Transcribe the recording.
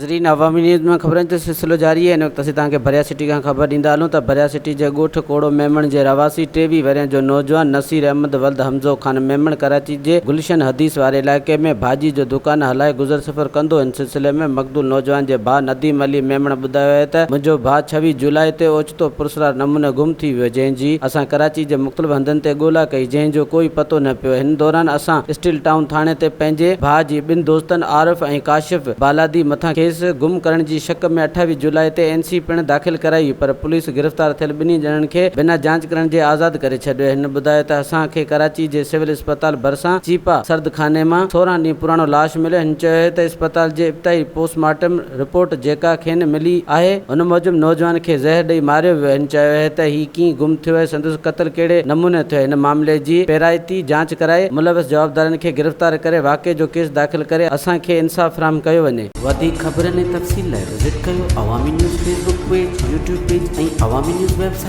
नाज़रीन अवामी न्यूज़ में ख़बरनि जो सिलसिलो जारी है। इन वक़्तु असीं तव्हांखे भरिया सिटी खां ख़बर ॾींदा हलूं त भरिया सिटी जे ॻोठ कोड़ो मेमण जे रवासी 23 वरियं जो नौजवान नसीर अहमद वल्द हमज़ो ख़ान मेमण कराची जे गुलशन हदीस वारे इलाइक़े में भाॼी जो दुकान हलाए गुज़र सफ़र कंदो। इन सिलसिले में मक़दूल नौजवान जे भाउ नदीम अली मेमण ॿुधायो आहे त मुंहिंजो भाउ 26 जुलाई ते ओचितो पुरसरार नमूने गुम थी वियो, जंहिंजी असां कराची जे मुख़्तलिफ़ हंधनि ते ॻोल्हा कई, जंहिंजो कोई पतो न पियो। हिन दौरान असां स्टील टाउन थाणे ते पंहिंजे भाउ जी ॿिनि दोस्तनि आरिफ ऐं काशिफ बालादी मथां खेसि गुम करण जी शक में 28 जुलाई ते NC पिणु दाख़िल कराई, पर पुलिस गिरफ़्तार थियल ॿिन्ही ॼणनि खे बिना जांच करण जे आज़ाद करे छॾियो। हिन ॿुधायो त असांखे कराची जे सिविल अस्पताल भरिसां चीपा सर्दखाने मां 16 ॾींहं पुराणो लाश मिलियो। हिन चयो त अस्पताल जे इब्तिदाई पोस्टमार्टम रिपोर्ट जेका खेनि मिली आहे उन मूजिबि नौजवान खे ज़हर ॾेई मारियो वियो। हिन चयो आहे त हीउ कीअं गुम थियो आहे, संदसि क़त्ल कहिड़े नमूने थियो। हिन मामले जी पहिराइती जांच कराए मुलविस जवाबदारनि खे गिरफ़्तार करे वाक़े जो केस दाख़िल करे असांखे इंसाफ़ फ़राहम कयो वञे। वधीक ख़बरनि ऐं तफ़सील लाइ विज़िट कयो अवामी news Facebook page, YouTube page ऐं अवामी न्यूज़ वेबसाइट।